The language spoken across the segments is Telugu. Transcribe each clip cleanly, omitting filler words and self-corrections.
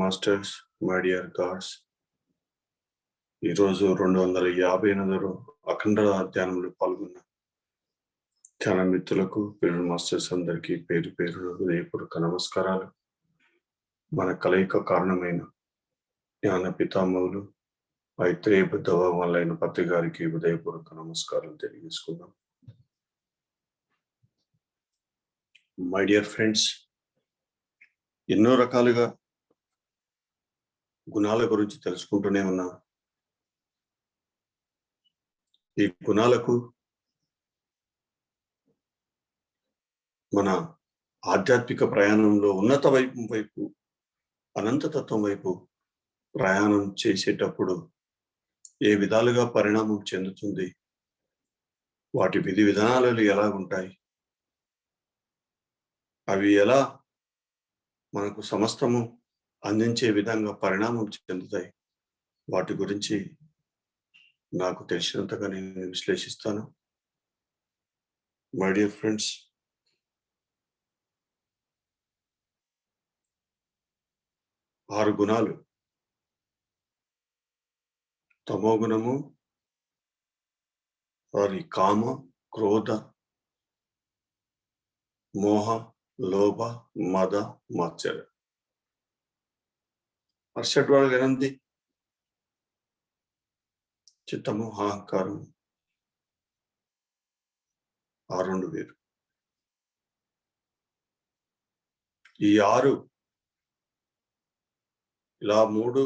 మాస్టర్స్, మై డియర్ గాడ్స్, ఈరోజు 258 అఖండ ధ్యానంలో పాల్గొన్న ధ్యాన మిత్రులకు, పిల్లల మాస్టర్స్ అందరికీ పేరు పేరు హృదయపూర్వక నమస్కారాలు. మన కలయిక కారణమైన జ్ఞాన పితామహులు మైత్రేయ బుద్ధ భగవాన్లైన పత్రి గారికి హృదయపూర్వక నమస్కారం తెలియజేసుకుందాం. మై డియర్ ఫ్రెండ్స్, ఎన్నో రకాలుగా గుణాల గురించి తెలుసుకుంటూనే ఉన్నా. ఈ గుణాలకు మన ఆధ్యాత్మిక ప్రయాణంలో ఉన్నత వైపు అనంతతత్వం వైపు ప్రయాణం చేసేటప్పుడు ఏ విధాలుగా పరిణామం చెందుతుంది, వాటి విధి విధానాలు ఎలా ఉంటాయి, అవి ఎలా మనకు సమస్తము అందించే విధంగా పరిణామం చెందుతాయి, వాటి గురించి నాకు తెలిసినంతగా నేను విశ్లేషిస్తాను. మై డియర్ ఫ్రెండ్స్, ఆరు గుణాలు: తమో గుణము, కామ, క్రోధ, మోహ, లోభ, మద, మత్సర. షడ్వాడు గ్రంథి చిత్తము, అహంకారం, ఆ రెండు వేరు. ఈ ఆరు ఇలా మూడు,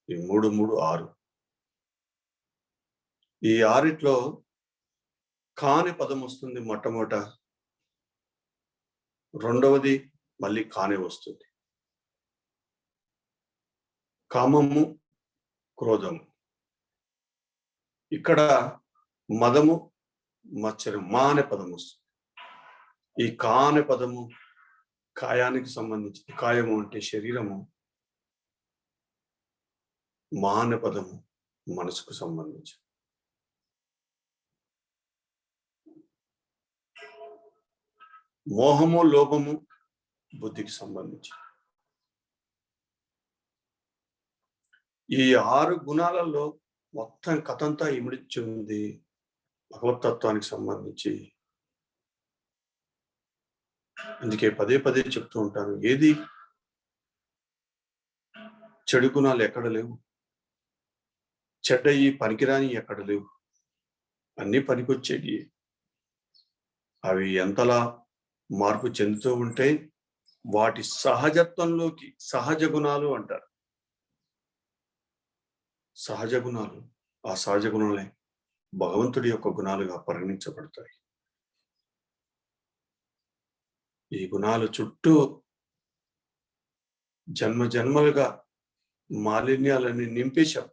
ఈ మూడు ఆరు. ఈ ఆరిట్లో కాని పదం వస్తుంది మొట్టమొదట, రెండవది మళ్ళీ కానే వస్తుంది. కామము, క్రోధము. ఇక్కడ మదము, మత్సరం, మా అనే పదం వస్తుంది. ఈ కా అనే పదము కాయానికి సంబంధించి, కాయము అంటే శరీరము, మా అనే పదము మనసుకు సంబంధించి. మోహము, లోభము బుద్ధికి సంబంధించి. ఈ ఆరు గుణాలలో మొత్తం కథంతా ఇమిడిచి ఉంది భగవతత్వానికి సంబంధించి. అందుకే పదే పదే చెప్తూ ఉంటాను, ఏది చెడు గుణాలు ఎక్కడ లేవు, చెడ్డయి పనికిరాని ఎక్కడ లేవు, అన్ని పనికొచ్చేవి. అవి ఎంతలా మార్పు చెందుతూ ఉంటే వాటి సహజత్వంలోకి, సహజ గుణాలు అంటారు. సహజ గుణాలు, ఆ సహజ గుణాలే భగవంతుడి యొక్క గుణాలుగా పరిగణించబడతాయి. ఈ గుణాలు చుట్టూ జన్మ జన్మలుగా మాలిన్యాలని నింపేశాం,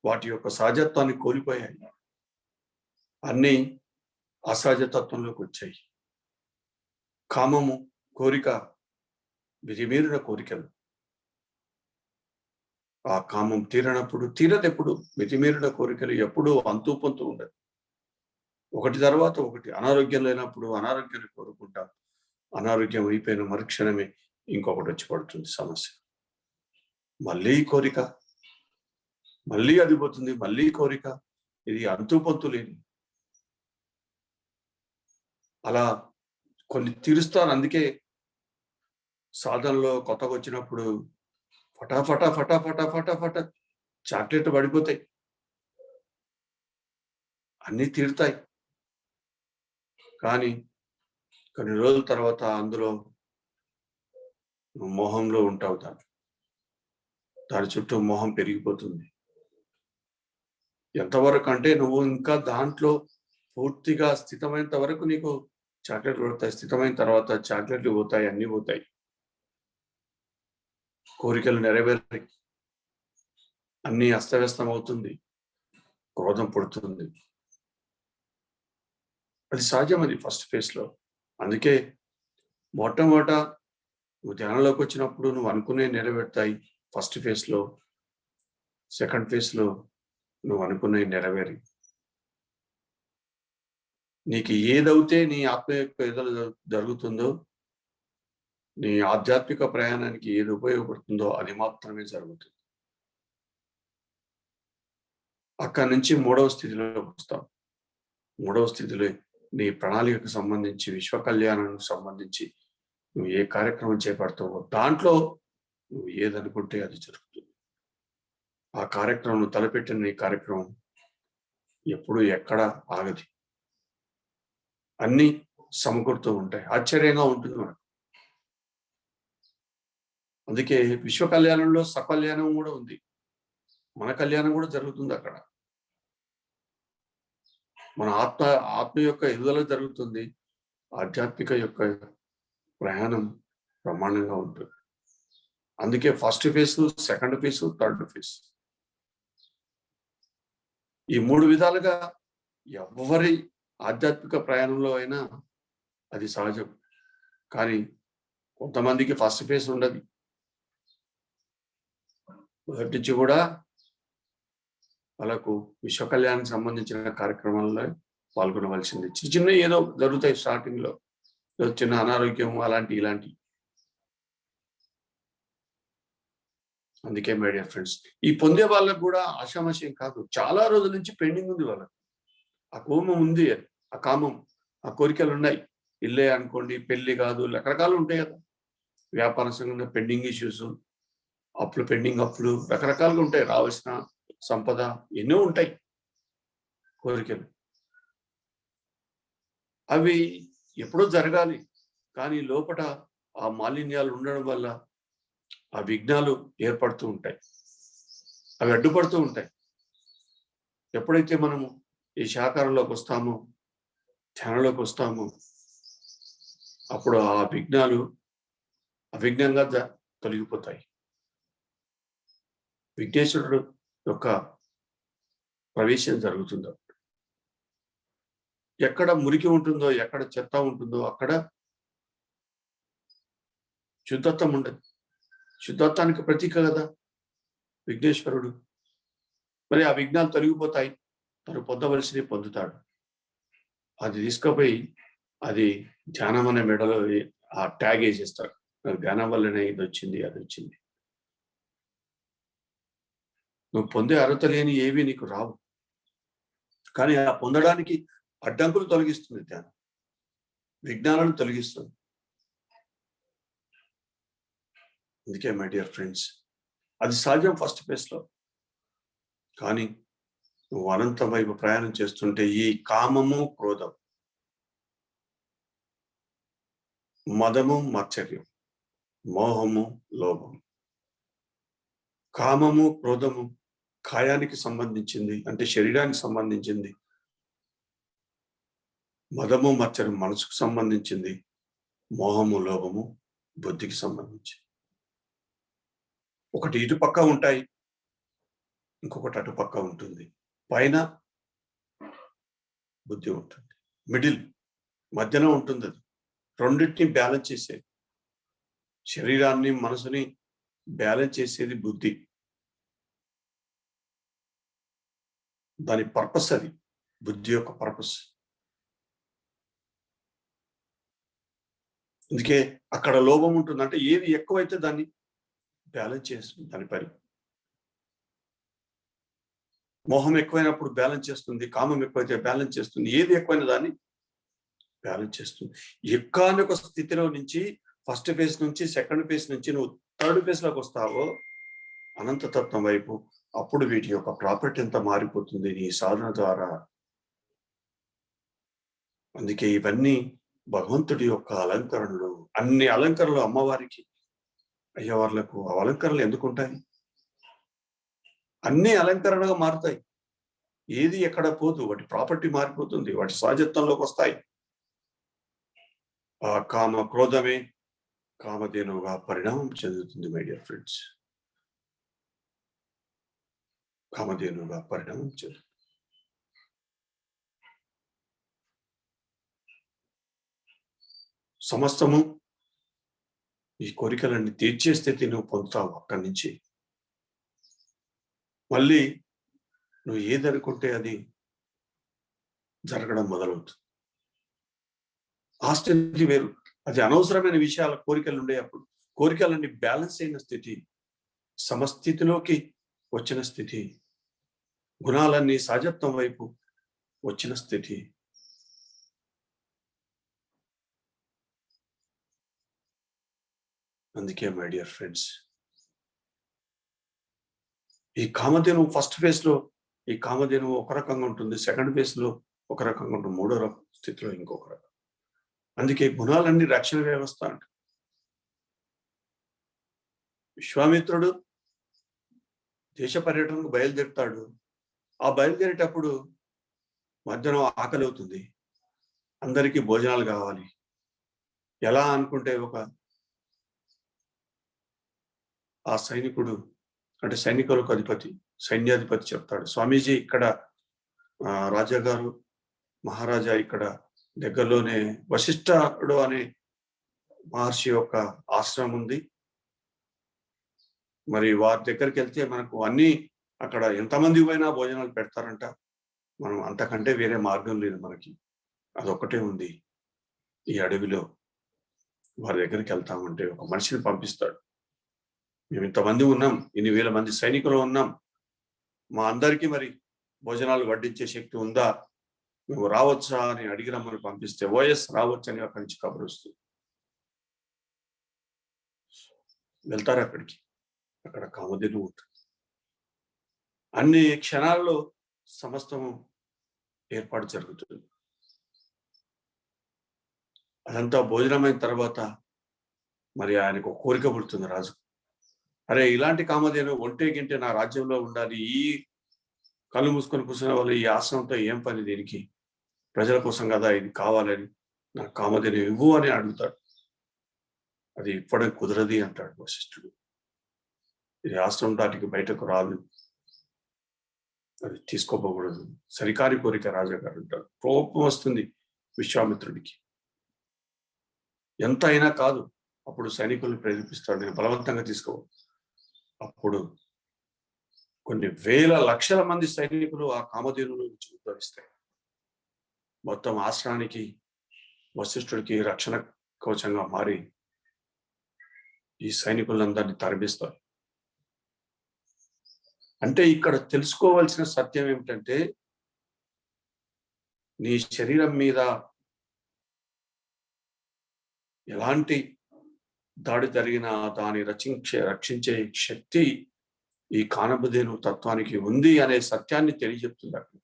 వాటి యొక్క సహజత్వాన్ని కోల్పోయాయి, అన్నీ అసహజతత్వంలోకి వచ్చాయి. కామము, కోరిక, విధిమీరిన కోరికలు. ఆ కామం తీరదెప్పుడు, మితిమీరిన కోరికలు ఎప్పుడూ అంతూ పొంతూ ఉండదు. ఒకటి తర్వాత ఒకటి. అనారోగ్యం లేనప్పుడు అనారోగ్యాన్ని కోరుకుంటాం, అనారోగ్యం అయిపోయిన మరుక్షణమే ఇంకొకటి వచ్చి పడుతుంది సమస్య. మళ్ళీ కోరిక, మళ్ళీ అది పోతుంది, మళ్ళీ కోరిక. ఇది అంతూ పొంతు లేని. అలా కొన్ని తీరుస్తారు. అందుకే సాధనలో కొత్తగా వచ్చినప్పుడు ఫటాఫటా ఫటాఫటా ఫటాఫట చాక్లెట్ పడిపోతాయి, అన్నీ తీరుతాయి. కానీ కొన్ని రోజుల తర్వాత అందులో మోహంలో ఉంటావు, దాని చుట్టూ మోహం పెరిగిపోతుంది. ఎంతవరకు అంటే నువ్వు ఇంకా దాంట్లో పూర్తిగా స్థితమైనంత వరకు నీకు చాక్లెట్లు పడతాయి. స్థితమైన తర్వాత చాక్లెట్లు పోతాయి, అన్నీ పోతాయి. కోరికలు నెరవేరి అన్నీ అస్తవ్యస్తం అవుతుంది, క్రోధం పుడుతుంది. అది సహజం, అది ఫస్ట్ ఫేజ్లో. అందుకే మొట్టమొదట నువ్వు ధ్యానంలోకి వచ్చినప్పుడు నువ్వు అనుకునే నెరవేరుతాయి ఫస్ట్ ఫేజ్లో. సెకండ్ ఫేజ్లో నువ్వు అనుకునే నెరవేరి నీకు ఏదైతే నీ ఆత్మ యొక్క ఎదురు జరుగుతుందో నీ ఆధ్యాత్మిక ప్రయాణానికి ఏది ఉపయోగపడుతుందో అది మాత్రమే జరుగుతుంది. అక్కడి నుంచి 3వ స్థితిలోకి వస్తాం. 3వ స్థితిలో నీ ప్రణాళికకు సంబంధించి, విశ్వ కళ్యాణానికి సంబంధించి నువ్వు ఏ కార్యక్రమం చేపడతావో దాంట్లో నువ్వు ఏదనుకుంటే అది జరుగుతుంది. ఆ కార్యక్రమం తలపెట్టిన నీ కార్యక్రమం ఎప్పుడు ఎక్కడ ఆగదు. అన్నీ సమకూరుతూ ఉంటాయి. ఆశ్చర్యంగా ఉంటుంది మనకు. అందుకే విశ్వ కళ్యాణంలో సకల్యాణం కూడా ఉంది. మన కళ్యాణం కూడా జరుగుతుంది అక్కడ. మన ఆత్మ యొక్క ఎదుగుదల జరుగుతుంది. ఆధ్యాత్మిక యొక్క ప్రయాణం బ్రహ్మాండంగా ఉంటుంది. అందుకే first phase, second phase, third phase, ఈ 3 విధాలుగా ఎవరి ఆధ్యాత్మిక ప్రయాణంలో అయినా అది సహజం. కానీ కొంతమందికి ఫస్ట్ ఫేజ్ ఉండదు. మొదటి నుంచి కూడా వాళ్ళకు విశ్వ కళ్యాణానికి సంబంధించిన కార్యక్రమాల్లో పాల్గొనవలసింది. చిన్న ఏదో జరుగుతాయి స్టార్టింగ్ లో, చిన్న అనారోగ్యం అలాంటి ఇలాంటి. అందుకే మై డియర్ ఫ్రెండ్స్, ఈ పొందే వాళ్ళకు కూడా ఆషామాషయం కాదు. చాలా రోజుల నుంచి పెండింగ్ ఉంది వాళ్ళకు. ఆ కోమం ఉంది, ఆ కామం, ఆ కోరికలు ఉన్నాయి. ఇల్లే అనుకోండి, పెళ్లి కాదు, రకరకాలు ఉంటాయి కదా. వ్యాపార సంఘంలో పెండింగ్ ఇష్యూస్, పెండింగ్ అప్పులు, రకరకాలుగా ఉంటాయి. రావాల్సిన సంపద ఎన్నో ఉంటాయి కోరికలు. అవి ఎప్పుడో జరగాలి, కానీ లోపల ఆ మాలిన్యాలు ఉండడం వల్ల ఆ విఘ్నాలు ఏర్పడుతూ ఉంటాయి, అవి అడ్డుపడుతూ ఉంటాయి. ఎప్పుడైతే మనము ఈ శాకారంలోకి వస్తామో, ధ్యానంలోకి వస్తామో, అప్పుడు ఆ విఘ్నాలు అవిఘ్నంగా తొలగిపోతాయి. విఘ్నేశ్వరుడు యొక్క ప్రవేశం జరుగుతుందో, ఎక్కడ మురికి ఉంటుందో, ఎక్కడ చెత్త ఉంటుందో అక్కడ శుద్ధత్వం ఉండదు. శుద్ధత్వానికి ప్రతీక కదా విఘ్నేశ్వరుడు. మరి ఆ విఘ్నాలు తొలగిపోతాయి, తను పొందవలసినవి పొందుతాడు. అది తీసుకుపోయి అది ధ్యానం అనే మెడలో ఆ ట్యాగ్ వేసేస్తాడు. ధ్యానం వల్లనే ఇది వచ్చింది, అది వచ్చింది. నువ్వు పొందే అర్హత లేని ఏవి నీకు రావు, కానీ ఆ పొందడానికి అడ్డంకులు తొలగిస్తుంది ధ్యానం, విఘ్నాలను తొలగిస్తుంది. అందుకే మై డియర్ ఫ్రెండ్స్, అది సాధ్యం ఫస్ట్ ఫేజ్ లో. కానీ నువ్వు అనంతం వైపు ప్రయాణం చేస్తుంటే ఈ కామము, క్రోధం, మదము, మాత్సర్యం, మోహము, లోభము, కామము, క్రోధము కాయానికి సంబంధించింది, అంటే శరీరానికి సంబంధించింది. మదము, మత్సరం మనసుకు సంబంధించింది. మోహము, లోభము బుద్ధికి సంబంధించింది. ఒకటి ఇటు పక్క ఉంటాయి, ఇంకొకటి అటు పక్క ఉంటుంది. పైన బుద్ధి ఉంటుంది, మిడిల్ మధ్యలో ఉంటుంది. అది రెండింటిని బ్యాలెన్స్ చేసేది, శరీరాన్ని మనసుని బ్యాలెన్స్ చేసేది బుద్ధి. దాని పర్పస్ అది, బుద్ధి యొక్క పర్పస్. అందుకే అక్కడ లోభం ఉంటుంది, అంటే ఏది ఎక్కువైతే దాన్ని బ్యాలెన్స్ చేస్తుంది దాని పని. మోహం ఎక్కువైనప్పుడు బ్యాలెన్స్ చేస్తుంది, కామం ఎక్కువైతే బ్యాలెన్స్ చేస్తుంది, ఏది ఎక్కువైన దాన్ని బ్యాలెన్స్ చేస్తుంది. ఎక్కానొక స్థితిలో నుంచి, ఫస్ట్ ఫేజ్ నుంచి సెకండ్ ఫేజ్ నుంచి నువ్వు థర్డ్ ఫేజ్ లోకి వస్తావో అనంతతత్వం వైపు, అప్పుడు వీటి యొక్క ప్రాపర్టీ ఎంత మారిపోతుంది నీ సాధన ద్వారా. అందుకే ఇవన్నీ భగవంతుడి యొక్క అలంకరణలు. అన్ని అలంకరణలు అమ్మవారికి, అయ్యవార్లకు అలంకరణలు ఎందుకు ఉంటాయి? అన్ని అలంకరణగా మారుతాయి, ఏది ఎక్కడ పోదు, వాటి ప్రాపర్టీ మారిపోతుంది, వాటి సహజత్వంలోకి వస్తాయి. ఆ కామ క్రోధమే కామధేనువుగా పరిణామం చెందుతుంది మై డియర్ ఫ్రెండ్స్. కామధేనువుగా పరిణామం చెందుతుంది. సమస్తము ఈ కోరికలన్నీ తీర్చే స్థితి నువ్వు పొందుతావు. అక్కడి నుంచి మళ్ళీ నువ్వు ఏదనుకుంటే అది జరగడం మొదలవుతుంది. ఆ స్థితి వేరు. అది అనవసరమైన విషయాల కోరికలు ఉండే అప్పుడు కోరికలన్నీ బ్యాలెన్స్ అయిన స్థితి, సమస్థితిలోకి వచ్చిన స్థితి, గుణాలన్నీ సహజత్వం వైపు వచ్చిన స్థితి. అందుకే మై డియర్ ఫ్రెండ్స్, ఈ కామధేను ఫస్ట్ ఫేజ్ లో ఈ కామధేను ఒక రకంగా ఉంటుంది, సెకండ్ ఫేజ్ లో ఒక రకంగా ఉంటుంది, మూడో రకం స్థితిలో ఇంకొక రకం. అందుకే గుణాలన్నీ రక్షణ వ్యవస్థ అంట. విశ్వామిత్రుడు దేశ పర్యటనకు బయలుదేరుతాడు. ఆ బయలుదేరేటప్పుడు మధ్యాహ్నం ఆకలి అవుతుంది, అందరికీ భోజనాలు కావాలి. ఎలా అనుకుంటే ఆ సైనికుడు అంటే సైనికులకు అధిపతి, సైన్యాధిపతి చెప్తాడు, స్వామీజీ ఇక్కడ రాజాగారు మహారాజా ఇక్కడ దగ్గరలోనే వశిష్ఠుడు అనే మహర్షి యొక్క ఆశ్రమం ఉంది, మరి వారి దగ్గరికి వెళ్తే మనకు అన్ని అక్కడ ఎంతమంది పోయినా భోజనాలు పెడతారంట, మనం అంతకంటే వేరే మార్గం లేదు మనకి, అదొక్కటే ఉంది ఈ అడవిలో, వారి దగ్గరికి వెళ్తామంటే ఒక మనిషిని పంపిస్తాడు. మేము ఇంతమంది ఉన్నాం, ఇన్ని వేల మంది సైనికులు ఉన్నాం, మా అందరికీ మరి భోజనాలు వడ్డించే శక్తి ఉందా, మేము రావచ్చా అని అడిగి రమ్మని పంపిస్తే ఓఎస్ రావచ్చు అని అక్కడి నుంచి కబురు వస్తుంది. వెళ్తారు అక్కడికి, అక్కడ కామధేను ఉంటుంది. అన్ని క్షణాల్లో సమస్తము ఏర్పాటు జరుగుతుంది. అదంతా భోజనమైన తర్వాత మరి ఆయనకు కోరిక పుడుతుంది రాజు, అరే ఇలాంటి కామధేను ఒంటే గింటే నా రాజ్యంలో ఉండాలి, ఈ కళ్ళు మూసుకొని కూర్చున్న వాళ్ళు ఈ ఆశ్రమంతో ఏం పని, దీనికి ప్రజల కోసం కదా ఇది కావాలని, నాకు కామధేను ఇవ్వు అని అడుగుతాడు. అది ఇప్పటికి కుదరది అంటాడు వశిష్ఠుడు, ఇది ఆశ్రమం దాటికి బయటకు రాదు, అది తీసుకోకూడదు, సరికాని కోరిక రాజాగారు అంటాడు. కోపం వస్తుంది విశ్వామిత్రుడికి, ఎంత అయినా కాదు. అప్పుడు సైనికులను ప్రేరేపిస్తాడు, నేను బలవంతంగా తీసుకోవాలి. అప్పుడు కొన్ని వేల లక్షల మంది సైనికులు ఆ కామధేను నుంచి ఉద్భవిస్తాయి. మొత్తం ఆశ్రమానికి వశిష్ఠుడికి రక్షణ కవచంగా మారి ఈ సైనికులందరినీ తరిమిస్తారు. అంటే ఇక్కడ తెలుసుకోవాల్సిన సత్యం ఏమిటంటే, నీ శరీరం మీద ఎలాంటి దాడి జరిగినా దాన్ని రక్షించే శక్తి ఈ కామధేను తత్వానికి ఉంది అనే సత్యాన్ని తెలియజెప్తుంది. అక్కడ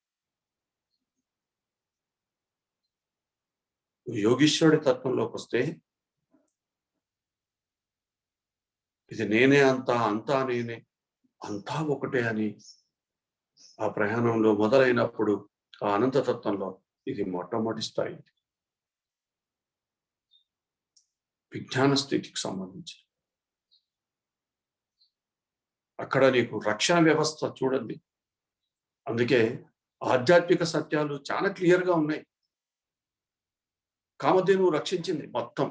యోగీశ్వరుడి తత్వంలోకి వస్తే ఇది నేనే అంతా, అంతా నేనే, అంతా ఒకటే అని ఆ ప్రయాణంలో మొదలైనప్పుడు ఆ అనంతతత్వంలో ఇది మొట్టమొదటి స్థాయి, విజ్ఞాన స్థితికి సంబంధించి. అక్కడ నీకు రక్షణ వ్యవస్థ చూడండి. అందుకే ఆధ్యాత్మిక సత్యాలు చాలా క్లియర్గా ఉన్నాయి. కామధేను రక్షించింది మొత్తం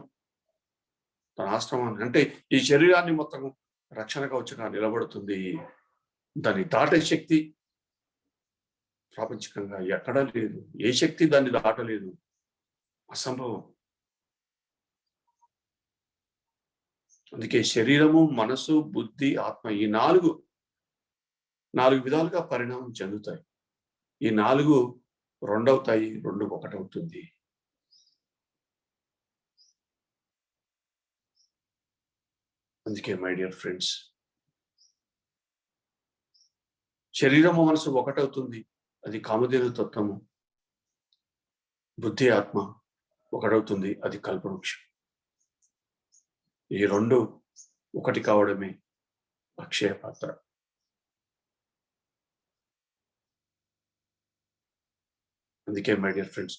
తన ఆశ్రమాన్ని, అంటే ఈ శరీరాన్ని మొత్తం రక్షణ కవచంగా నిలబడుతుంది. దాన్ని దాటే శక్తి ప్రాపంచికంగా ఎక్కడా లేదు, ఏ శక్తి దాన్ని దాటలేదు, అసంభవం. అందుకే శరీరము, మనసు, బుద్ధి, ఆత్మ ఈ నాలుగు విధాలుగా పరిణామం చెందుతాయి. ఈ నాలుగు రెండవుతాయి, రెండు ఒకటవుతుంది. అందుకే మై డియర్ ఫ్రెండ్స్, శరీరము మనసు ఒకటవుతుంది, అది కామధేను తత్వము. బుద్ధి ఆత్మ ఒకటవుతుంది, అది కల్పవృక్షం. ఈ రెండు ఒకటి కావడమే అక్షయ పాత్ర. అందుకే మై డియర్ ఫ్రెండ్స్,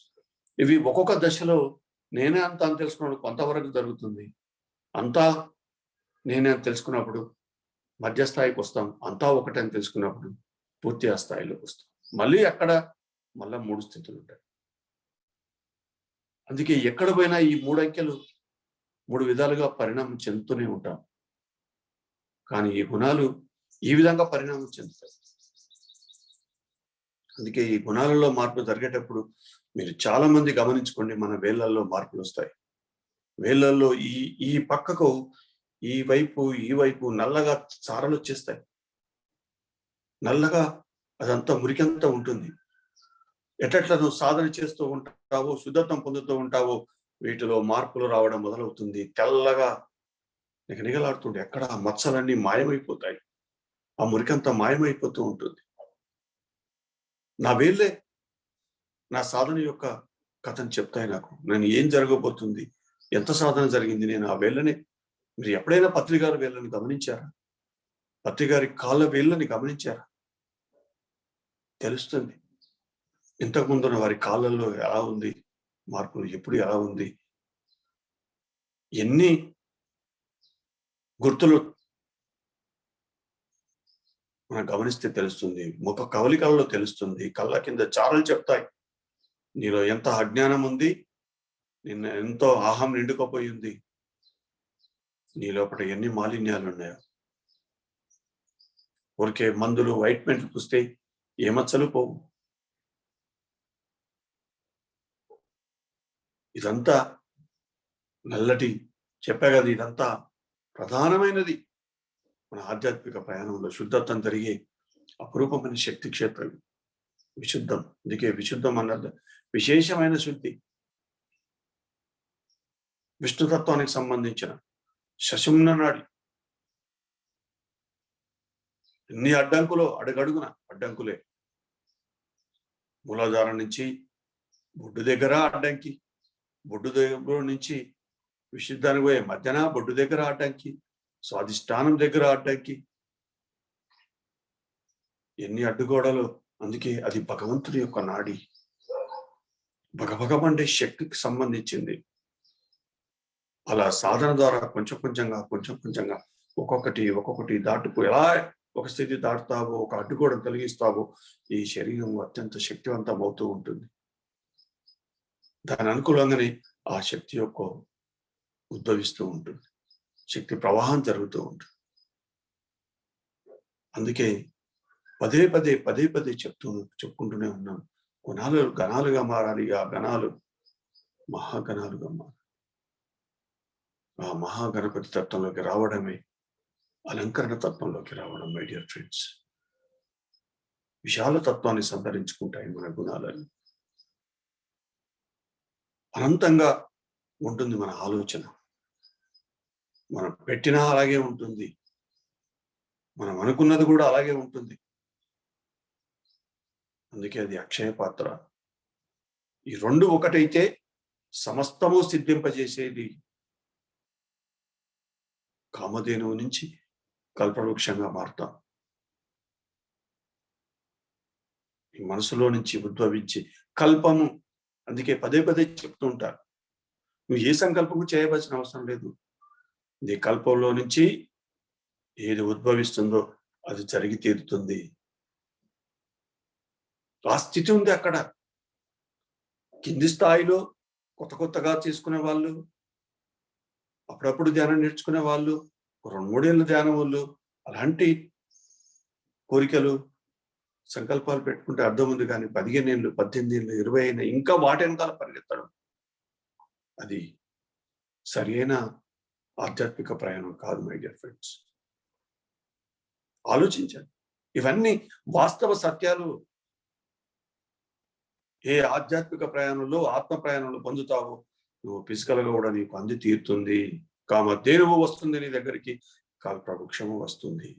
ఇవి ఒక్కొక్క దశలో నేనే అంతా అని తెలుసుకున్నప్పుడు కొంతవరకు జరుగుతుంది. అంతా నేనే అని తెలుసుకున్నప్పుడు మధ్యస్థాయికి వస్తాం, అంతా ఒకటే అని తెలుసుకున్నప్పుడు పూర్తి స్థాయిలోకి వస్తాం. మళ్ళీ అక్కడ మళ్ళా 3 స్థితులు ఉంటాయి. అందుకే ఎక్కడ పోయినా ఈ 3 అంకెలు 3 విధాలుగా పరిణామం చెందుతూనే ఉంటాం. కానీ ఈ గుణాలు ఈ విధంగా పరిణామం చెందుతాయి. అందుకే ఈ గుణాలలో మార్పు జరిగేటప్పుడు మీరు చాలా మంది గమనించుకోండి, మన వేళ్ళల్లో మార్పులు వస్తాయి. వేళ్ళల్లో ఈ ఈ పక్కకు ఈ వైపు నల్లగా చారలు వచ్చేస్తాయి. నల్లగా అదంతా మురికంతా ఉంటుంది. ఎట్లా నువ్వు సాధన చేస్తూ ఉంటావో, శుద్ధత్వం పొందుతూ ఉంటావో, వీటిలో మార్పులు రావడం మొదలవుతుంది. తెల్లగా నిగనిగలాడుతుంటే ఎక్కడ మచ్చలన్నీ మాయమైపోతాయి. ఆ మురికంతా మాయమైపోతూ ఉంటుంది. నా వేళ్ళే నా సాధన యొక్క కథను చెప్తాయి నాకు. నేను ఏం జరగబోతుంది, ఎంత సాధన జరిగింది, నేను ఆ వేళ్ళని మీరు ఎప్పుడైనా పత్రిగారి వేళ్ళని గమనించారా? పత్రిగారి కాళ్ళ వేళ్ళని గమనించారా? తెలుస్తుంది. ఇంతకు ముందున్న వారి కాళ్ళల్లో ఎలా ఉంది మార్పులు, ఎప్పుడు ఎలా ఉంది, ఎన్ని గుర్తులు మనం గమనిస్తే తెలుస్తుంది. ముఖ కవలికలలో తెలుస్తుంది. కళ్ళ కింద చారలు చెప్తాయి నీలో ఎంత అజ్ఞానం ఉంది, నిన్న ఎంతో ఆహం నిండుకపోయి ఉంది, నీ లోపల ఎన్ని మాలిన్యాలు ఉన్నాయో. ఊరికే మందులు వైట్మెంట్లు పూస్తే ఏ మచ్చలు పోవు. ఇదంతా నల్లటి చెప్పా కదా, ఇదంతా ప్రధానమైనది మన ఆధ్యాత్మిక ప్రయాణంలో. శుద్ధత్వం జరిగే అపురూపమైన శక్తి క్షేత్రం విశుద్ధం. అందుకే విశుద్ధం అన్నది విశేషమైన శుద్ధి. విష్ణుతత్వానికి సంబంధించిన శశుమ్న నాడి. ఎన్ని అడ్డంకులో అడుగడుగున అడ్డంకులే. మూలాధారం నుంచి బొడ్డు దగ్గర అడ్డంకి, బొడ్డు దగ్గర నుంచి విశుద్ధానికి పోయే మధ్యన బొడ్డు దగ్గర అడ్డంకి, స్వాధిష్టానం దగ్గర అడ్డంకి, ఎన్ని అడ్డుగోడలు. అందుకే అది భగవంతుడి యొక్క నాడి. భగభగమండే శక్తికి సంబంధించింది. అలా సాధన ద్వారా కొంచెం కొంచెంగా ఒక్కొక్కటి దాటుకు ఎలా ఒక స్థితి దాటుతావో, ఒక అడ్డుగోడను కలిగిస్తావో, ఈ శరీరం అత్యంత శక్తివంతం అవుతూ ఉంటుంది. దాని అనుకూలంగానే ఆ శక్తి యొక్క ఉద్భవిస్తూ ఉంటుంది, శక్తి ప్రవాహం జరుగుతూ ఉంటుంది. అందుకే పదే పదే చెప్పుకుంటూనే ఉన్నాం, గణాలుగా మారాలి. ఆ గణాలు మహాగణాలుగా మారాలి. ఆ మహాగణపతి తత్వంలోకి రావడమే అలంకరణ తత్వంలోకి రావడం. మై డియర్ ఫ్రెండ్స్, విశాల తత్వాన్ని సంతరించుకుంటాయి మన గుణాలని. అనంతంగా ఉంటుంది మన ఆలోచన. మనం పెట్టినా అలాగే ఉంటుంది, మనం అనుకున్నది కూడా అలాగే ఉంటుంది. అందుకే అది అక్షయ పాత్ర. ఈ రెండు ఒకటైతే సమస్తము సిద్ధింపజేసేది. కామధేనువు నుంచి కల్పవృక్షంగా మారుతాం. ఈ మనసులో నుంచి ఉద్భవించి కల్పము. అందుకే పదే చెప్తూ ఉంటారు, నువ్వు ఏ సంకల్పము చేయవలసిన అవసరం లేదు. నీ కల్పంలో నుంచి ఏది ఉద్భవిస్తుందో అది జరిగి తీరుతుంది. ఆ స్థితి ఉంది అక్కడ. కింది స్థాయిలో కొత్తగా చేసుకునే వాళ్ళు, అప్పుడప్పుడు ధ్యానం నేర్చుకునే వాళ్ళు, 2-3 ఏళ్ళ ధ్యానం వాళ్ళు, అలాంటి కోరికలు సంకల్పాలు పెట్టుకుంటే అర్థం ఉంది. కానీ 15 ఏళ్ళు, 18 ఏళ్ళు, 20 అయినా ఇంకా వాటి వెనకాల పరిగెత్తడం, అది సరైన ఆధ్యాత్మిక ప్రయాణం కాదు. మై డియర్ ఫ్రెండ్స్, ఆలోచించండి. ఇవన్నీ వాస్తవ సత్యాలు. ఏ ఆధ్యాత్మిక ప్రయాణంలో, ఆత్మ ప్రయాణంలో పొందుతావో, నువ్వు ఫిజికల్ గా కూడా నీకు అంది తీరుతుంది. కామధేనువు వస్తుంది నీ దగ్గరికి, కల్పవృక్షము వస్తుంది,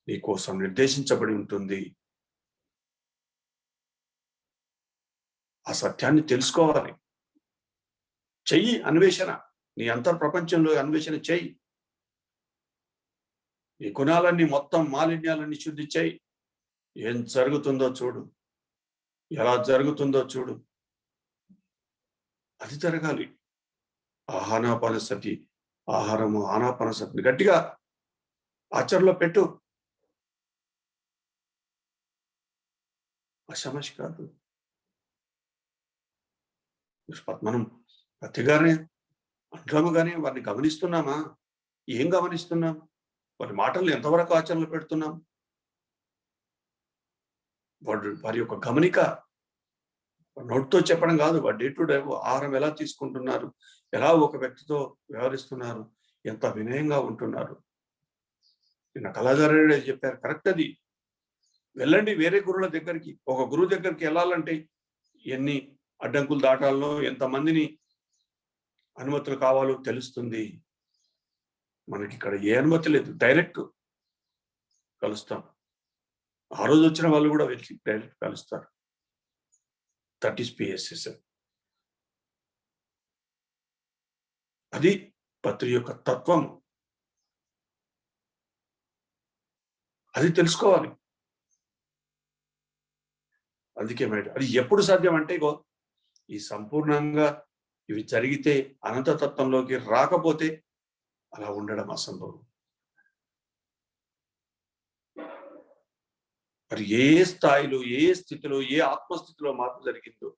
నీ కోసం నిర్దేశించబడి ఉంటుంది. ఆ సత్యాన్ని తెలుసుకోవాలి. చెయ్యి అన్వేషణ. నీ అంతర్ ప్రపంచంలో అన్వేషణ చెయ్యి. నీ గుణాలన్నీ, మొత్తం మాలిన్యాలన్నీ శుద్ధి చెయ్యి. ఏం జరుగుతుందో చూడు, ఎలా జరుగుతుందో చూడు. అది జరగాలి. ఆహానాపానసతి, ఆహారము ఆనాపానసతిని గట్టిగా ఆచరణలో పెట్టు. అసమస్య కాదు. మనం ప్రతిగానే అంటాము, కానీ వారిని గమనిస్తున్నామా? ఏం గమనిస్తున్నాం? వారి మాటలు ఎంతవరకు ఆచరణలో పెడుతున్నాం? వారి యొక్క గమనిక నోటితో చెప్పడం కాదు, వాడు డే టు డే ఆహారం ఎలా తీసుకుంటున్నారు, ఎలా ఒక వ్యక్తితో వ్యవహరిస్తున్నారు, ఎంత వినయంగా ఉంటున్నారు. నిన్న కళాధారుడే చెప్పారు, కరెక్ట్ అది. వెళ్ళండి వేరే గురువుల దగ్గరికి. ఒక గురువు దగ్గరికి వెళ్ళాలంటే ఎన్ని అడ్డంకులు దాటాలనో, ఎంతమందిని అనుమతులు కావాలో తెలుస్తుంది. మనకి ఇక్కడ ఏ అనుమతి లేదు, డైరెక్ట్ కలుస్తాం. ఆ రోజు వచ్చిన వాళ్ళు కూడా వెళ్ళి డైరెక్ట్ కలుస్తారు. That is PSS. అది పత్రి యొక్క తత్వం. అది తెలుసుకోవాలి. అందుకే మేడం అది ఎప్పుడు సాధ్యం అంటే, ఇగో ఈ సంపూర్ణంగా ఇవి జరిగితే, అనంతతత్వంలోకి రాకపోతే అలా ఉండడం అసంభవం. మరి ఏ స్థాయిలో, ఏ స్థితిలో, ఏ ఆత్మస్థితిలో మార్పు జరిగిందో,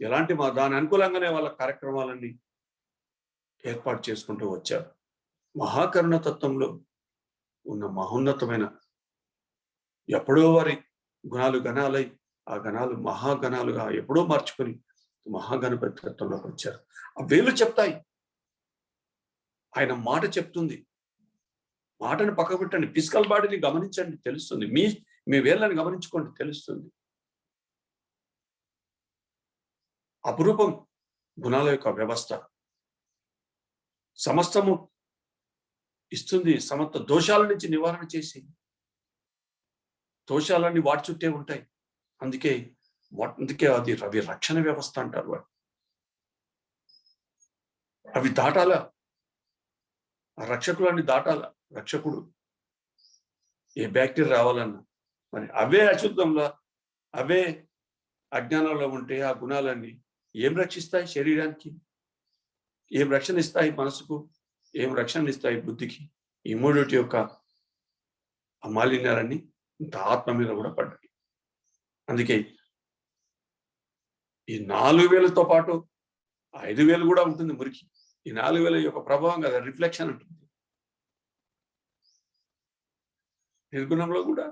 ఎలాంటి దాని అనుకూలంగానే వాళ్ళ కార్యక్రమాలన్నీ ఏర్పాటు చేసుకుంటూ వచ్చారు. మహాకరుణ తత్వంలో ఉన్న మహోన్నతమైన, ఎప్పుడో వారి గుణాలు గణాలై, ఆ గణాలు మహాగణాలుగా ఎప్పుడో మార్చుకొని మహాగణపతి తత్వంలోకి వచ్చారు. ఆ వేలు చెప్తాయి, ఆయన మాట చెప్తుంది. మాటను పక్కకు పెట్టండి, ఫిజికల్ బాడీని గమనించండి, తెలుస్తుంది. మీ వేళ్ళని గమనించుకోండి, తెలుస్తుంది. అపురూపం గుణాల యొక్క వ్యవస్థ సమస్తము ఇస్తుంది. సమస్త దోషాల నుంచి నివారణ చేసి, దోషాలన్నీ వాటి చుట్టే ఉంటాయి. అందుకే అది అవి రక్షణ వ్యవస్థ అంటారు. వాడు అవి దాటాల, ఆ రక్షకులన్నీ దాటాల. రక్షకుడు ఏ బ్యాక్టీరియా రావాలన్నా, మరి అవే అశుద్ధంలో, అవే అజ్ఞానంలో ఉంటే ఆ గుణాలన్నీ ఏం రక్షిస్తాయి శరీరానికి? ఏం రక్షణ ఇస్తాయి మనసుకు? ఏం రక్షణ ఇస్తాయి బుద్ధికి? ఈ మూడిటి యొక్క మాలిన్యాలన్నీ ఇంత ఆత్మ మీద కూడా పడ్డాయి. అందుకే ఈ 4000తో పాటు 5000 కూడా ఉంటుంది మురికి. ఈ 4000 యొక్క ప్రభావం కదా, రిఫ్లెక్షన్ ఉంటుంది నిర్గుణంలో కూడా.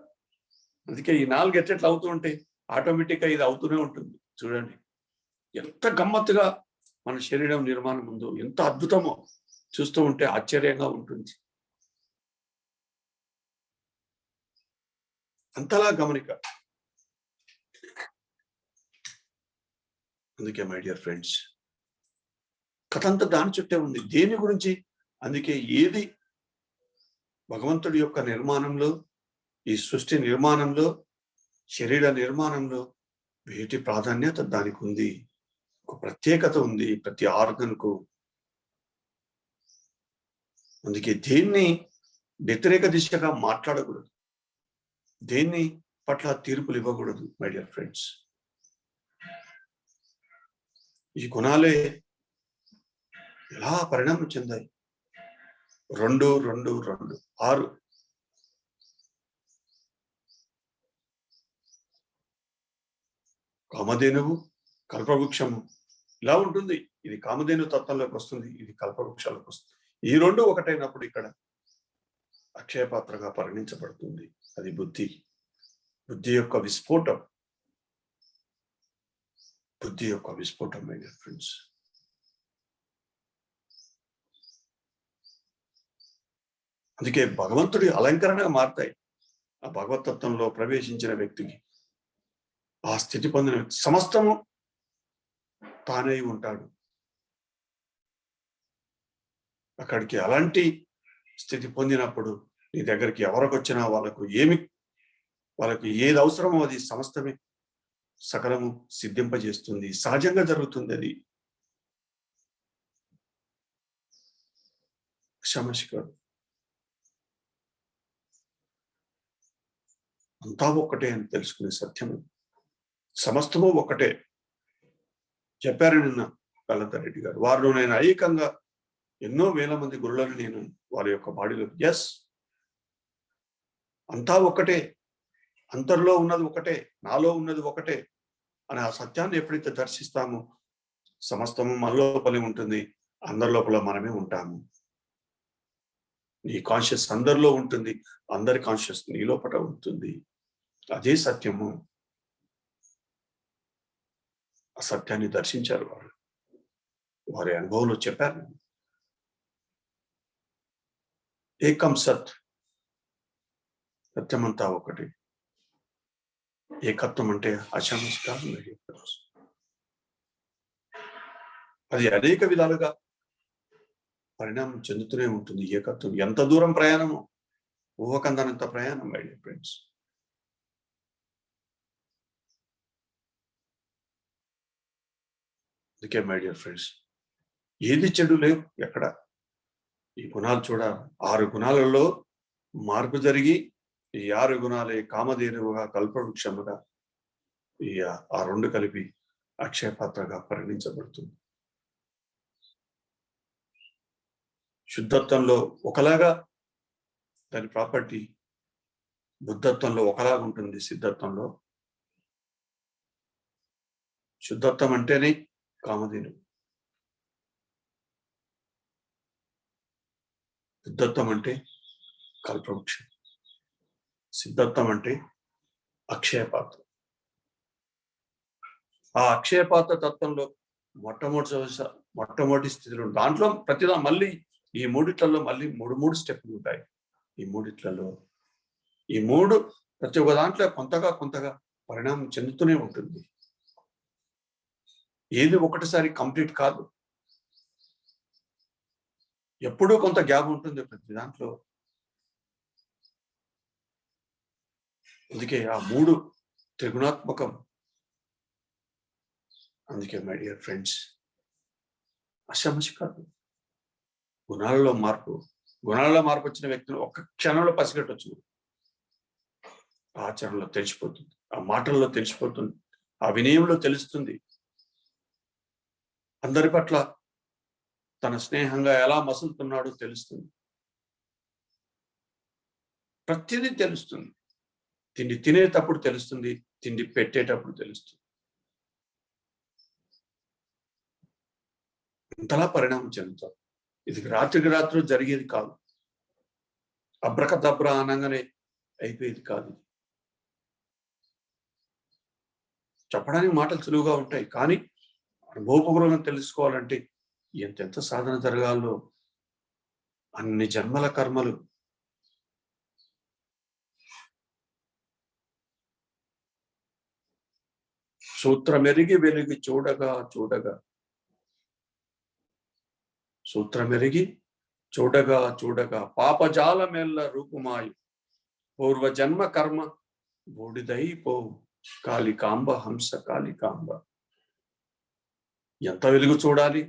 అందుకే ఈ 4 ఎట్లా అవుతూ ఉంటే ఆటోమేటిక్గా ఇది అవుతూనే ఉంటుంది. చూడండి ఎంత గమ్మత్తుగా మన శరీరం నిర్మాణం ఉందో, ఎంత అద్భుతమో, చూస్తూ ఉంటే ఆశ్చర్యంగా ఉంటుంది. అంతలా గమనిక. అందుకే మై డియర్ ఫ్రెండ్స్, కథ అంతా దాని చుట్టే ఉంది. దేని గురించి? అందుకే ఏది భగవంతుడి యొక్క నిర్మాణంలో, ఈ సృష్టి నిర్మాణంలో, శరీర నిర్మాణంలో వీటి ప్రాధాన్యత దానికి ఉంది. ఒక ప్రత్యేకత ఉంది ప్రతి ఆర్గన్కు. అందుకే దేన్ని వ్యతిరేక దిశగా మాట్లాడకూడదు, దేన్ని పట్ల తీర్పులు ఇవ్వకూడదు మై డియర్ ఫ్రెండ్స్. ఈ గుణాలే ఎలా పరిణామం చెందాయి? 2, 2, 2, 6. కామధేనువు, కల్పవృక్షము ఇలా ఉంటుంది. ఇది కామధేను తత్వంలోకి వస్తుంది, ఇది కల్పవృక్షాలకు వస్తుంది. ఈ 2 ఒకటైనప్పుడు ఇక్కడ అక్షయపాత్రగా పరిగణించబడుతుంది. అది బుద్ధి. బుద్ధి యొక్క విస్ఫోటం. బుద్ధి యొక్క విస్ఫోటం మై డియర్ ఫ్రెండ్స్. అందుకే భగవంతుడి అలంకరణగా మారుతాయి ఆ భగవతత్వంలో ప్రవేశించిన వ్యక్తికి. ఆ స్థితి పొందిన వ్యక్తి సమస్తము తానై ఉంటాడు. అక్కడికి అలాంటి స్థితి పొందినప్పుడు నీ దగ్గరికి ఎవరికి వచ్చినా వాళ్ళకు ఏది అవసరమో అది సమస్తమే సకలము సిద్ధింపజేస్తుంది. సహజంగా జరుగుతుంది అది. సమస్య అంతా ఒక్కటే అని తెలుసుకునే సత్యము. సమస్తము ఒక్కటే చెప్పారు నిన్న కళాధరెడ్డి గారు. వారిలో నేను ఐకంగా ఎన్నో వేల మంది గురులను నేను వారి యొక్క బాడీలో, ఎస్ అంతా ఒక్కటే, అంతర్లో ఉన్నది ఒకటే, నాలో ఉన్నది ఒకటే అని ఆ సత్యాన్ని ఎప్పుడైతే దర్శిస్తామో సమస్తము మన లోపలే ఉంటుంది, అందరి లోపల మనమే ఉంటాము. నీ కాన్షియస్ అందరిలో ఉంటుంది, అందరి కాన్షియస్ నీ లోపల ఉంటుంది. అదే సత్యము. ఆ సత్యాన్ని దర్శించారు వారు. వారి అనుభవంలో చెప్పారు. ఏకం సత్, సత్యమంతా ఒకటి. ఏకత్వం అంటే అసంస్కారం. అది అనేక విధాలుగా పరిణామం చెందుతూనే ఉంటుంది. ఏకత్వం ఎంత దూరం ప్రయాణము, ఊహకందనంత ప్రయాణం మై డియర్ ఫ్రెండ్స్. అందుకే మై డియర్ ఫ్రెండ్స్, ఏది చెడు లేవు ఎక్కడ. ఈ గుణాలు చూడాలి. 6 గుణాలలో మార్పు జరిగి ఈ 6 గుణాలే కామధేనువుగా, కల్పవృక్షముగా, ఈ ఆ 2 కలిపి అక్షయపాత్రగా పరిగణించబడుతుంది. శుద్ధత్వంలో ఒకలాగా దాని ప్రాపర్టీ, బుద్ధత్వంలో ఒకలాగా ఉంటుంది. సిద్ధత్వంలో శుద్ధత్వం అంటేనే కామధేను, బుద్ధత్వం అంటే కల్పవృక్షం, సిద్ధత్వం అంటే అక్షయపాత్ర. ఆ అక్షయపాత్ర తత్వంలో మొట్టమొదటి స్థితిలో దాంట్లో ప్రతిదా మళ్ళీ ఈ మూడిట్లలో మళ్ళీ మూడు స్టెప్లు ఉంటాయి. ఈ మూడిట్లలో ఈ 3 ప్రతి ఒక్క దాంట్లో కొంతగా పరిణామం చెందుతూనే ఉంటుంది. ఏది ఒకటిసారి కంప్లీట్ కాదు. ఎప్పుడూ కొంత గ్యాప్ ఉంటుంది ప్రతి దాంట్లో. అందుకే ఆ 3 త్రిగుణాత్మకం. అందుకే మై డియర్ ఫ్రెండ్స్, అసమస్య కాదు. గుణాలలో మార్పు వచ్చిన వ్యక్తిని ఒక్క క్షణంలో పసిగట్టవచ్చు. ఆచరణలో తెలిసిపోతుంది, ఆ మాటల్లో తెలిసిపోతుంది, ఆ వినయంలో తెలుస్తుంది. అందరి పట్ల తన స్నేహంగా ఎలా మసులుతున్నాడో తెలుస్తుంది. ప్రతిదీ తెలుస్తుంది. తిండి తినేటప్పుడు తెలుస్తుంది, తిండి పెట్టేటప్పుడు తెలుస్తుంది. ఇంతలా పరిణామం చెందుతాం. ఇది రాత్రికి రాత్రి జరిగేది కాదు. అబ్రకదబ్రా అనగానే అయిపోయేది కాదు. చెప్పడానికి మాటలు సులువుగా ఉంటాయి, కానీ అనుభవపూర్వకంగా తెలుసుకోవాలంటే ఎంతెంత సాధన జరగాలో, అన్ని జన్మల కర్మలు. సూత్రమెరిగి వెలిగి చూడగా సూత్రమెరిగి చూడగా పాపజాలమెల్ల రూపుమాయు పూర్వజన్మ కర్మ బూడిదైపోవు కాళికాంబ హంస కాళికాంబ. ఎంత వెలుగు చూడాలి,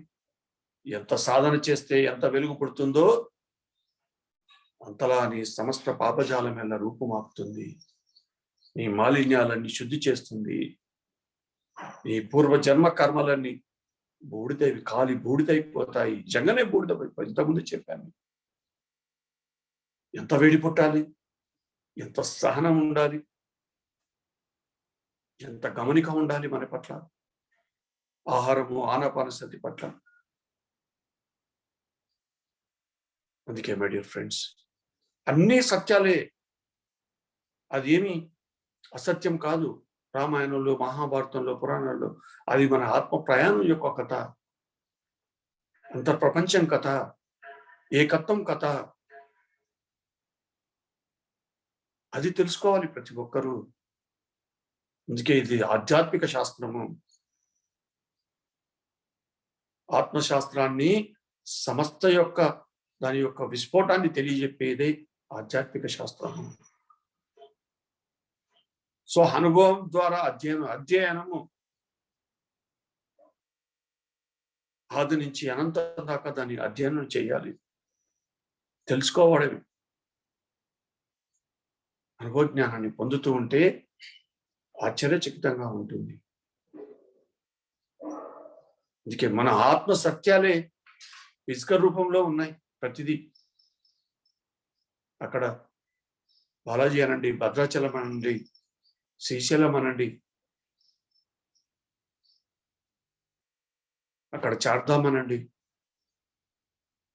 ఎంత సాధన చేస్తే ఎంత వెలుగు పుడుతుందో అంతలా నీ సమస్త పాపజాలమెల్ల రూపుమాపుతుంది. నీ మాలిన్యాలన్నీ శుద్ధి చేస్తుంది. నీ పూర్వజన్మ కర్మలన్నీ బూడిదైపోతాయి. జంగనే బూడిదైపోయి. ఇంతకుముందు చెప్పాను. ఎంత వేడి పుట్టాలి, ఎంత సహనం ఉండాలి, ఎంత గమనిక ఉండాలి మన పట్ల, ఆహారము ఆనాపానసతి పట్ల. అందుకే మై డియర్ ఫ్రెండ్స్, అన్ని సత్యాలే, అదేమి అసత్యం కాదు. రామాయణంలో, మహాభారతంలో, పురాణాల్లో అది మన ఆత్మ ప్రయాణం యొక్క కథ, అంతర్ప్రపంచం కథ, ఏకత్వం కథ. అది తెలుసుకోవాలి ప్రతి ఒక్కరూ. అందుకే ఇది ఆధ్యాత్మిక శాస్త్రము. ఆత్మశాస్త్రాన్ని సమస్త యొక్క దాని యొక్క విస్ఫోటాన్ని తెలియజెప్పేదే ఆధ్యాత్మిక శాస్త్రము. సో అనుభవం ద్వారా అధ్యయనము ఆది నుంచి అనంతం దాకా దాన్ని అధ్యయనం చేయాలి, తెలుసుకోవడమే. అనుభవ జ్ఞానాన్ని పొందుతూ ఉంటే ఆశ్చర్యచకితంగా ఉంటుంది. అందుకే మన ఆత్మ సత్యాలే ఫిజికల్ రూపంలో ఉన్నాయి. ప్రతిదీ అక్కడ బాలాజీ అనండి, భద్రాచలం అనండి, శ్రీశైలం అనండి, అక్కడ చార్ధామ్ అనండి,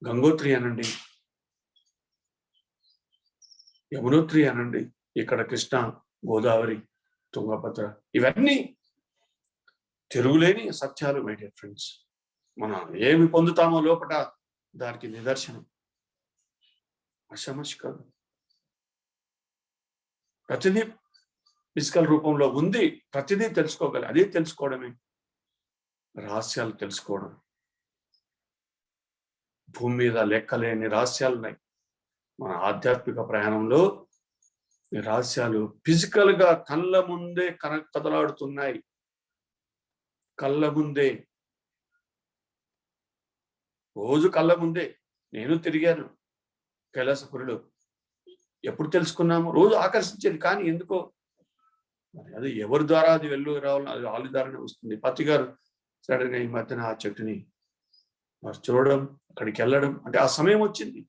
గంగోత్రి అనండి, యమునోత్రి అనండి, ఇక్కడ కృష్ణ, గోదావరి, తుంగభద్ర, ఇవన్నీ తిరుగులేని సత్యాలు మై డియర్ ఫ్రెండ్స్. మనం ఏమి పొందుతామో లోపల దానికి నిదర్శనం అసమస్య కాదు. ప్రతిదీ ఫిజికల్ రూపంలో ఉంది, ప్రతిదీ తెలుసుకోగలి. అదే తెలుసుకోవడమే రహస్యాలు తెలుసుకోవడం. భూమి మీద లెక్కలేని రహస్యాలు ఉన్నాయి. మన ఆధ్యాత్మిక ప్రయాణంలో ఈ రహస్యాలు ఫిజికల్ గా కళ్ళ ముందే కదలాడుతున్నాయి. కళ్ళ ముందే, రోజు కళ్ళ ముందే. నేను తిరిగాను కైలాసపురిలో. ఎప్పుడు తెలుసుకున్నాము? రోజు ఆకర్షించేది, కానీ ఎందుకో అది ఎవరి ద్వారా అది రావాలని అది వాళ్ళ ద్వారానే వస్తుంది. పత్తి గారు సడన్ గా ఈ మధ్యన ఆ చెట్టుని మరి చూడడం, అక్కడికి వెళ్ళడం, అంటే ఆ సమయం వచ్చింది.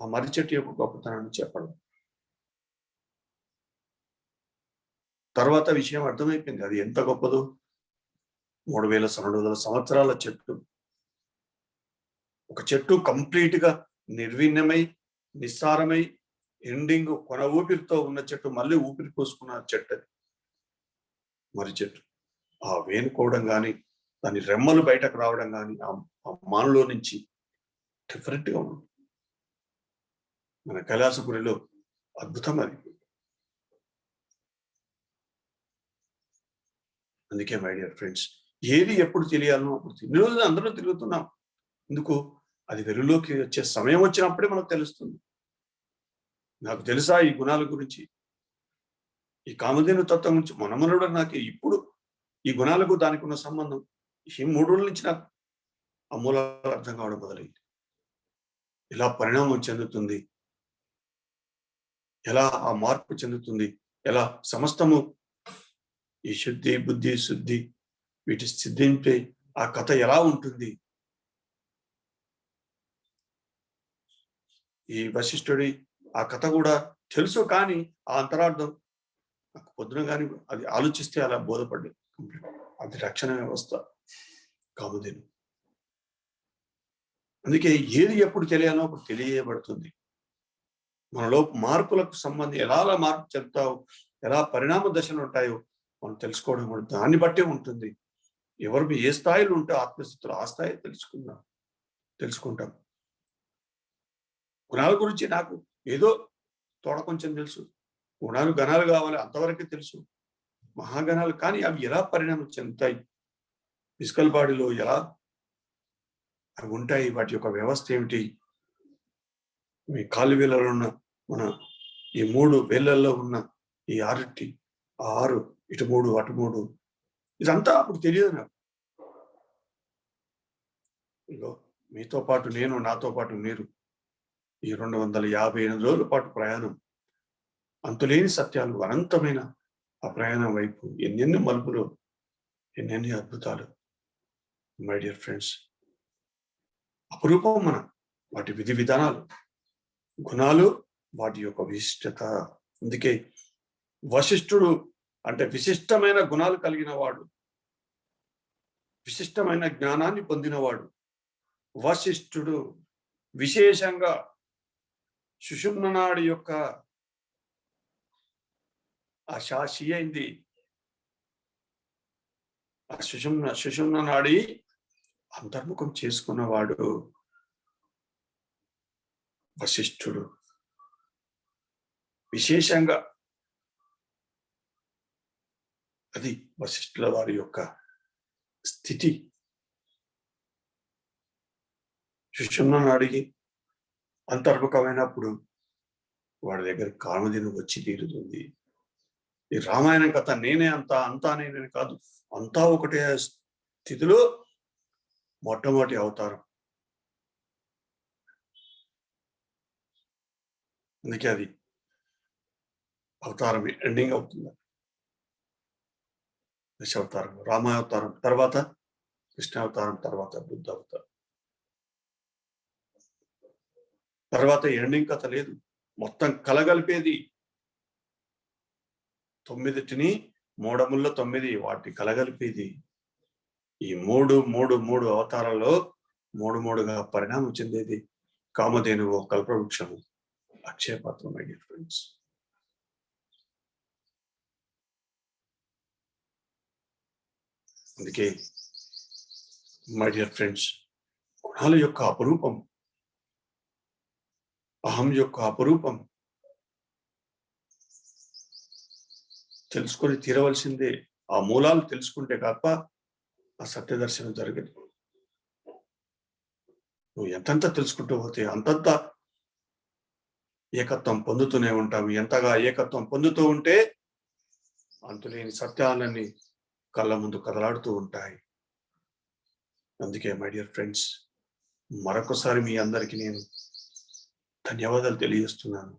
ఆ మర్రి చెట్టు యొక్క గొప్పతనాన్ని చెప్పడం. తర్వాత విషయం అర్థమైపోయింది, అది ఎంత గొప్పదో. 3200 సంవత్సరాల చెట్టు. ఒక చెట్టు కంప్లీట్ గా నిర్విణ్యమై, నిస్సారమై, ఎండింగ్ కొన ఊపిరితో ఉన్న చెట్టు మళ్ళీ ఊపిరి పోసుకున్న చెట్టు అది మర్రి చెట్టు. ఆ వేనుకోవడం కానీ, దాని రెమ్మలు బయటకు రావడం కానీ, ఆ మానులో నుంచి డిఫరెంట్ గా ఉంది. మన కైలాసపురిలో అద్భుతం అది. అందుకే మై డియర్ ఫ్రెండ్స్, ఏది ఎప్పుడు తెలియాలనో అప్పుడు ఇన్ని రోజులు అందరూ తిరుగుతున్నాం. ఎందుకు? అది వెలుగులోకి వచ్చే సమయం వచ్చినప్పుడే మనకు తెలుస్తుంది. నాకు తెలుసా ఈ గుణాల గురించి, ఈ కామధేను తత్వం గురించి మనమనుడు నాకు ఇప్పుడు ఈ గుణాలకు దానికి ఉన్న సంబంధం ఈ 3 రోజుల నుంచి నాకు ఆ మూలాలు అర్థం కావడం మొదలైంది. ఎలా పరిణామం చెందుతుంది, ఎలా ఆ మార్పు చెందుతుంది, ఎలా సమస్తము ఈ శుద్ధి, బుద్ధి, శుద్ధి వీటి సిద్ధింపే ఆ కథ ఎలా ఉంటుంది. ఈ వశిష్ఠుడి ఆ కథ కూడా తెలుసు, కానీ ఆ అంతరార్థం నాకు పొద్దున కానీ అది ఆలోచిస్తే అలా బోధపడ్డాయి. అది రక్షణ వ్యవస్థ కామధేను. అందుకే ఏది ఎప్పుడు తెలియాలో అప్పుడు తెలియబడుతుంది. మనలో మార్పులకు సంబంధం ఎలా మార్పు చెందుతావు, ఎలా పరిణామ దశలు ఉంటాయో మనం తెలుసుకోవడం కూడా దాన్ని బట్టే ఉంటుంది. ఎవరు ఏ స్థాయిలో ఉంటే ఆత్మస్థితులు ఆ స్థాయి తెలుసుకుంటాం. గుణాల గురించి నాకు ఏదో తోడ కొంచెం తెలుసు. గుణాలు గణాలు కావాలి అంతవరకే తెలుసు. మహాగణాలు కానీ అవి ఎలా పరిణామం చెందుతాయి, ఫిజికల్ బాడీలో ఎలా అవి ఉంటాయి, వాటి యొక్క వ్యవస్థ ఏమిటి, మీ కాలు వేలలో ఉన్న మన ఈ 3 వేళ్ళల్లో ఉన్న ఈ 6 ఇటు 3 అటు 3 ఇదంతా అప్పుడు తెలియదు నాకు. ఇగో మీతో పాటు నేను, నాతో పాటు మీరు ఈ 258 రోజుల పాటు ప్రయాణం, అంతులేని సత్యాలు, అనంతమైన ఆ ప్రయాణం వైపు ఎన్నెన్ని మలుపులు, ఎన్నెన్ని అద్భుతాలు. మై డియర్ ఫ్రెండ్స్, అపురూపం మనం వాటి విధి విధానాలు, గుణాలు, వాటి యొక్క విశిష్టత. అందుకే వశిష్ఠుడు అంటే విశిష్టమైన గుణాలు కలిగిన వాడు, విశిష్టమైన జ్ఞానాన్ని పొందినవాడు. వశిష్ఠుడు విశేషంగా సుషుమ్న నాడి యొక్క ఆ శాషి అయింది. ఆ సుషుమ్న నాడి అంతర్ముఖం చేసుకున్నవాడు వశిష్ఠుడు. విశేషంగా అది వశిష్ఠుల వారి యొక్క స్థితి. సుషుమ్న నాడికి అంతర్ముఖమైనప్పుడు వాడి దగ్గర కామధేను వచ్చి తీరుతుంది. ఈ రామాయణం కథ నేనే అంతా నేనే కాదు, అంతా ఒకటే స్థితిలో మొట్టమొదటి అవతారం. అందుకే అది అవతారం ఎండింగ్ అవుతుంది. దశావతారం, రామావతారం తర్వాత కృష్ణావతారం, తర్వాత బుద్ధ అవతారం. తర్వాత ఎండింగ్ కథ లేదు, మొత్తం కలగలిపేది 9 మూడముల్లో 9 వాటి కలగలిపేది. ఈ 3 అవతారాల్లో 3గా పరిణామం చెందేది కామధేనువు, కల్పవృక్షము, అక్షయపాత్రం. మై డియర్ ఫ్రెండ్స్, అందుకే మై డియర్ ఫ్రెండ్స్, గుణాల యొక్క అపురూపం, అహం యొక్క అపురూపం తెలుసుకొని తీరవలసిందే. ఆ మూలాలు తెలుసుకుంటే తప్ప ఆ సత్యదర్శనం జరగదు. నువ్వు ఎంతెంత తెలుసుకుంటూ పోతే అంతంత ఏకత్వం పొందుతూనే ఉంటావు. ఎంతగా ఏకత్వం పొందుతూ ఉంటే అంతులేని సత్యాలన్నీ కళ్ళ ముందు కదలాడుతూ ఉంటాయి. అందుకే మై డియర్ ఫ్రెండ్స్, మరొకసారి మీ అందరికీ నేను ధన్యవాదాలు తెలియజేస్తున్నాను.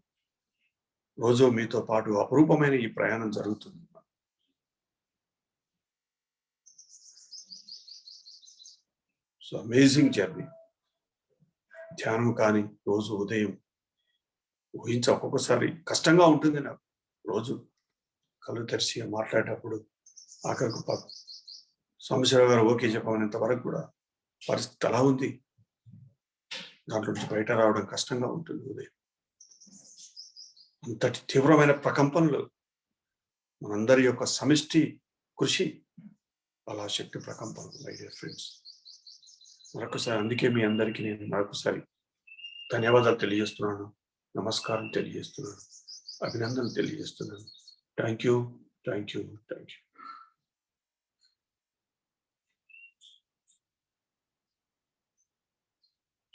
రోజు మీతో పాటు అపురూపమైన ఈ ప్రయాణం జరుగుతుంది. So amazing journey. ధ్యానం కానీ రోజు ఉదయం ఒక్కొక్కసారి కష్టంగా ఉంటుంది నాకు. రోజు కళ్ళు తెరిచి మాట్లాడేటప్పుడు ఆఖరికి సోమేశ్వరరావు గారు ఓకే చెప్పమనేంత వరకు కూడా పరిస్థితి అలా ఉంది. దాంట్లో నుంచి బయట రావడం కష్టంగా ఉంటుంది ఉదయం. అంతటి తీవ్రమైన ప్రకంపనలు, మనందరి యొక్క సమిష్టి కృషి, అలా శక్తి ప్రకంపనలు మై డియర్ ఫ్రెండ్స్. మరొకసారి అందుకే మీ అందరికీ నేను మరొకసారి ధన్యవాదాలు తెలియజేస్తున్నాను, నమస్కారం తెలియజేస్తున్నాను, అభినందనలు తెలియజేస్తున్నాను. Thank you, thank you, thank you.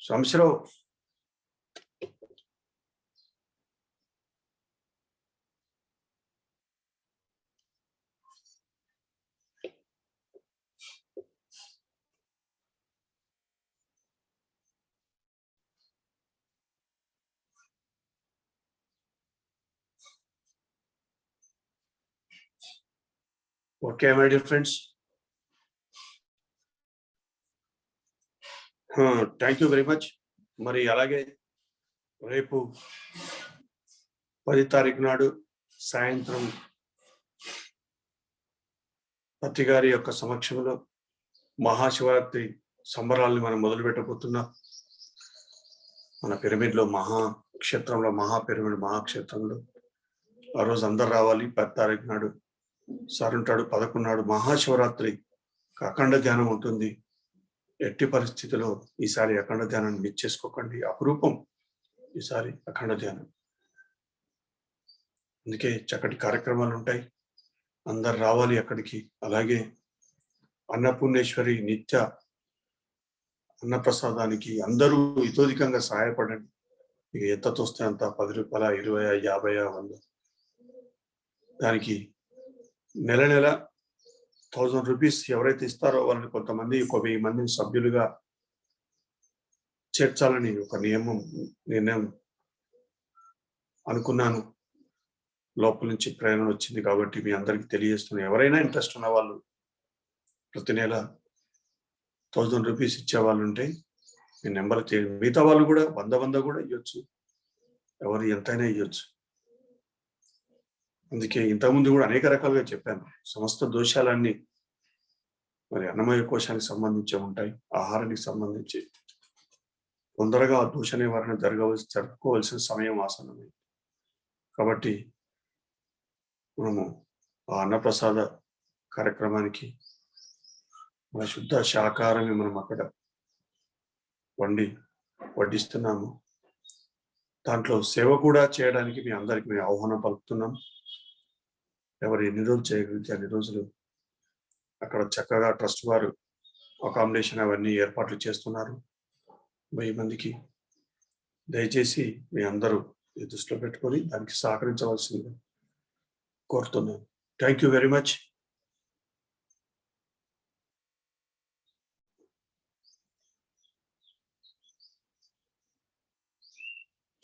సంవత్సరం okay my dear friends, thank you very much. మరి అలాగే రేపు 10 తారీఖు నాడు సాయంత్రం పత్రి గారి యొక్క సమక్షంలో మహాశివరాత్రి సంబరాల్ని మనం మొదలు పెట్టబోతున్నాం. మన పిరమిడ్లో మహాక్షేత్రంలో, మహాపిరమిడ్ మహాక్షేత్రంలో ఆ రోజు అందరు రావాలి. 10 తారీఖు నాడు సార్ ఉంటాడు. 11 నాడు మహాశివరాత్రి అఖండ ధ్యానం ఉంటుంది. ఎట్టి పరిస్థితిలో ఈసారి అఖండ ధ్యానాన్ని మిస్ చేసుకోకండి. అపురూపం ఈసారి అఖండ ధ్యానం. అందుకే చక్కటి కార్యక్రమాలు ఉంటాయి, అందరు రావాలి అక్కడికి. అలాగే అన్నపూర్ణేశ్వరి నిత్య అన్నప్రసాదానికి అందరూ ఇతోధికంగా సహాయపడండి. మీకు ఎంత తోస్తే అంత, 10 రూపాయల, 20, 50, 100, దానికి నెల 1000 రూపీస్ ఎవరైతే ఇస్తారో వాళ్ళని కొంతమంది 1000 మందిని సభ్యులుగా చేర్చాలని ఒక నిర్ణయం అనుకున్నాను. లోపల నుంచి ప్రేరణ వచ్చింది కాబట్టి మీ అందరికీ తెలియజేస్తున్నాను. ఎవరైనా ఇంట్రెస్ట్ ఉన్న వాళ్ళు ప్రతి నెల 1000 రూపీస్ ఇచ్చే వాళ్ళు ఉంటే మీ నెంబర్ చేయండి. మిగతా వాళ్ళు కూడా 100 కూడా ఇవ్వచ్చు, ఎవరు ఎంతైనా ఇవ్వచ్చు. అందుకే ఇంతకుముందు కూడా అనేక రకాలుగా చెప్పాను. సమస్త దోషాలన్నీ మరి అన్నమయ కోశానికి సంబంధించి ఉంటాయి, ఆహారానికి సంబంధించి. తొందరగా ఆ దోష నివారణ జరుపుకోవాల్సిన సమయం ఆసన్నమైంది. కాబట్టి మనము ఆ అన్నప్రసాద కార్యక్రమానికి మన శుద్ధ శాకాహారాన్ని మనం అక్కడ వడ్డిస్తున్నాము. దాంట్లో సేవ కూడా చేయడానికి మీ అందరికి మేము ఆహ్వానం పలుకుతున్నాం. ఎవరు ఎన్ని రోజులు చేయగలిగితే అన్ని రోజులు అక్కడ చక్కగా ట్రస్ట్ వారు అకామిడేషన్ అవన్నీ ఏర్పాట్లు చేస్తున్నారు 1000 మందికి. దయచేసి మీ అందరూ దృష్టిలో పెట్టుకొని దానికి సహకరించవలసిందిగా కోరుతున్నాను. Thank you very much.